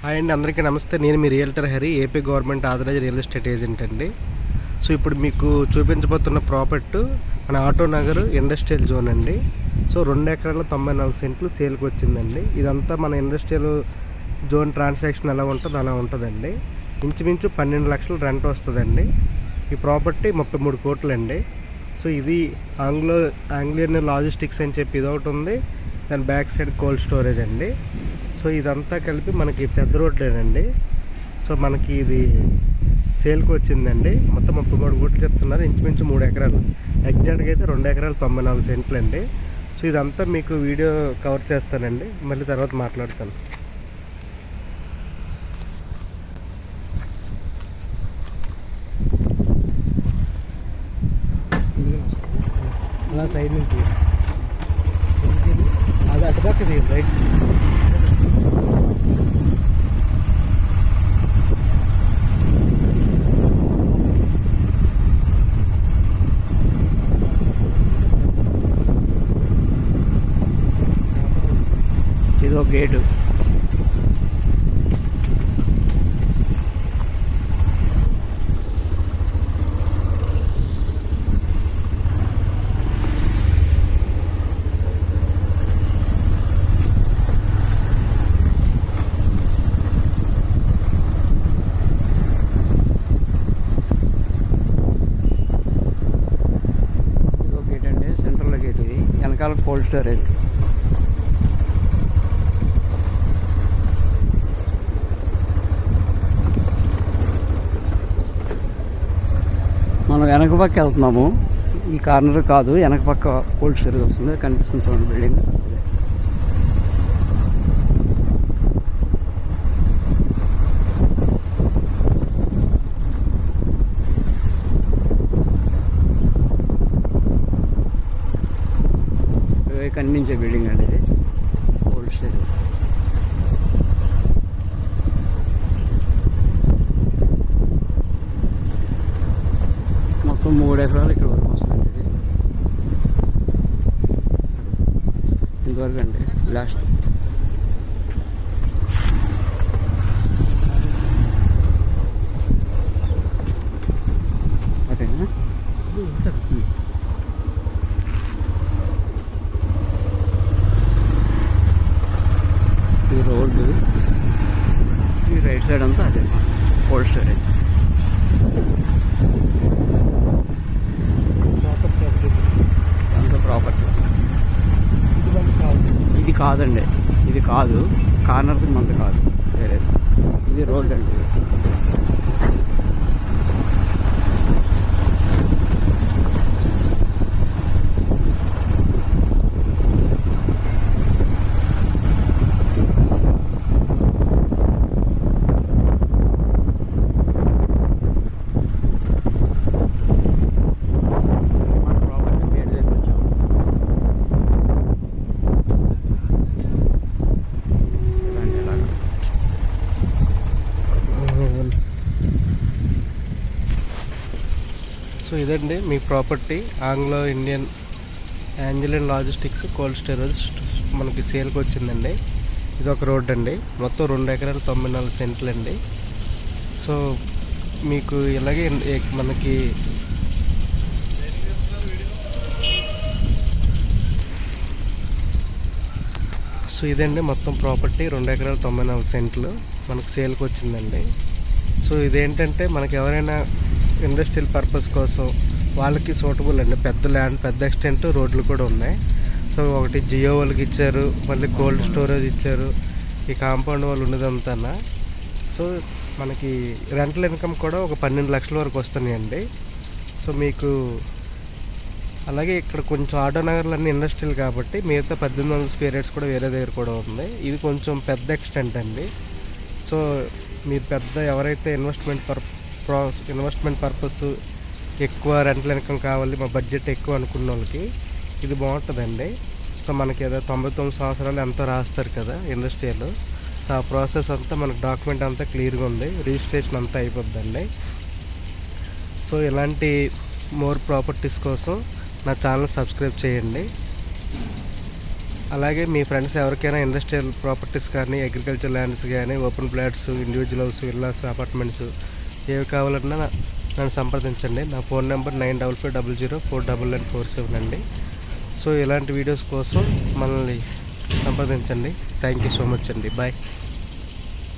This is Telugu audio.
హాయ్ అండి, అందరికీ నమస్తే. నేను మీ realtor Hari, AP government authorized real estate agent అండి. సో ఇప్పుడు మీకు చూపించబోతున్న ప్రాపర్టీ మన ఆటో నగర్ ఇండస్ట్రియల్ జోన్ అండి. సో 2 ఎకరాల 94 సెంట్లు సేల్కి వచ్చిందండి. ఇదంతా మన ఇండస్ట్రియల్ జోన్ ట్రాన్సాక్షన్ ఎలా ఉంటుందో అలా ఉంటుందండి. ఇంచుమించు 12 లక్షలు రెంట్ వస్తుందండి. ఈ ప్రాపర్టీ 33 కోట్లు అండి. సో ఇది ఆంగ్లియన్ లాజిస్టిక్స్ అని చెప్పి ఇది ఒకటి ఉంది. దాని బ్యాక్ సైడ్ కోల్డ్ స్టోరేజ్ అండి. సో ఇదంతా కలిపి మనకి పెద్ద రోడ్లేనండి. సో మనకి ఇది సేల్కి వచ్చిందండి. మొత్తం 33 కోట్లు చెప్తున్నారు. ఇంచుమించు 3 ఎకరాలు, ఎగ్జాక్ట్గా అయితే 2 ఎకరాల 94 సెంట్లు అండి. సో ఇదంతా మీకు వీడియో కవర్ చేస్తానండి, మళ్ళీ తర్వాత మాట్లాడతాను. అలా సైడ్ నుంచి అది అటుపక్క రైట్ సైడ్. ఇదో గేటు. ఇదో గేట్ అండి, సెంట్రల్ గేట్. ఇది వెనకాల కోల్డ్ స్టోరేజ్. మనం వెనక పక్క వెళ్తున్నాము, ఈ కార్నర్ కాదు, వెనక పక్క కోల్డ్ స్టోరేజ్ వస్తుంది. కనిపిస్తుంది చూడండి బిల్డింగ్. కనిపించే బిల్డింగ్ అండి ఇది, కోల్డ్ స్టోరేజ్. మొత్తం 3 ఎకరాలు ఇక్కడ వరకు వస్తుంది. ఇది ఇంతవరకు అండి లాస్ట్. ఓకేనా? ఈ రోడ్డు, ఈ రైట్ సైడ్ అంతా అదే కోల్డ్ స్టోరేజ్. ప్రాపర్టీ ఇది కాదండి, ఇది కాదు, కార్నర్ మంది కాదు, వేరే. ఇది రోడ్ అండి. సో ఇదండి మీ property, Anglian logistics cold storage మనకి సేల్కి వచ్చిందండి. ఇది ఒక రోడ్ అండి. మొత్తం 2 ఎకరాల 94 సెంట్లు అండి. సో మీకు ఇలాగే మనకి సో ఇదండి మొత్తం ప్రాపర్టీ, 2 ఎకరాల 94 సెంట్లు మనకు సేల్కి వచ్చిందండి. సో ఇదేంటంటే మనకి ఎవరైనా ఇండస్ట్రియల్ పర్పస్ కోసం వాళ్ళకి సూటబుల్ అండి. పెద్ద ల్యాండ్, పెద్ద ఎక్స్టెంట్ రోడ్లు కూడా ఉన్నాయి. సో ఒకటి జియో వాళ్ళకి ఇచ్చారు, మళ్ళీ కోల్డ్ స్టోరేజ్ ఇచ్చారు, ఈ కాంపౌండ్ వాళ్ళు ఉన్నదంతా. సో మనకి రెంటల్ ఇన్కమ్ కూడా ఒక 12 లక్షల వరకు వస్తున్నాయండి. సో మీకు అలాగే ఇక్కడ కొంచెం ఆటో నగర్లు అన్నీ ఇండస్ట్రియల్ కాబట్టి మిగతా 1800 స్క్వేర్ యార్డ్స్ కూడా వేరే దగ్గర కూడా ఉంది. ఇది కొంచెం పెద్ద ఎక్స్టెంట్ అండి. సో మీరు ఎవరైతే ఇన్వెస్ట్మెంట్ పర్పస్ ఎక్కువ రెంటల్ ఇన్కమ్ కావాలి, మా బడ్జెట్ ఎక్కువ అనుకున్న వాళ్ళకి ఇది బాగుంటుందండి. సో మనకి ఏదో 99 సంవత్సరాలు ఎంతో రాస్తారు కదా ఇండస్ట్రియల్. సో ఆ ప్రాసెస్ అంతా మనకు డాక్యుమెంట్ అంతా క్లియర్గా ఉంది, రిజిస్ట్రేషన్ అంతా అయిపోద్దండి. సో ఇలాంటి మోర్ ప్రాపర్టీస్ కోసం నా ఛానల్ సబ్స్క్రైబ్ చేయండి. అలాగే మీ ఫ్రెండ్స్ ఎవరికైనా ఇండస్ట్రియల్ ప్రాపర్టీస్ కానీ అగ్రికల్చర్ ల్యాండ్స్ కానీ open flats individual house villas apartments ఏవి కావాలన్నా నన్ను సంప్రదించండి. నా ఫోన్ నెంబర్ 9550049947 అండి. సో ఇలాంటి వీడియోస్ కోసం మనల్ని సంప్రదించండి. థ్యాంక్ యూ సో మచ్ అండి. బాయ్.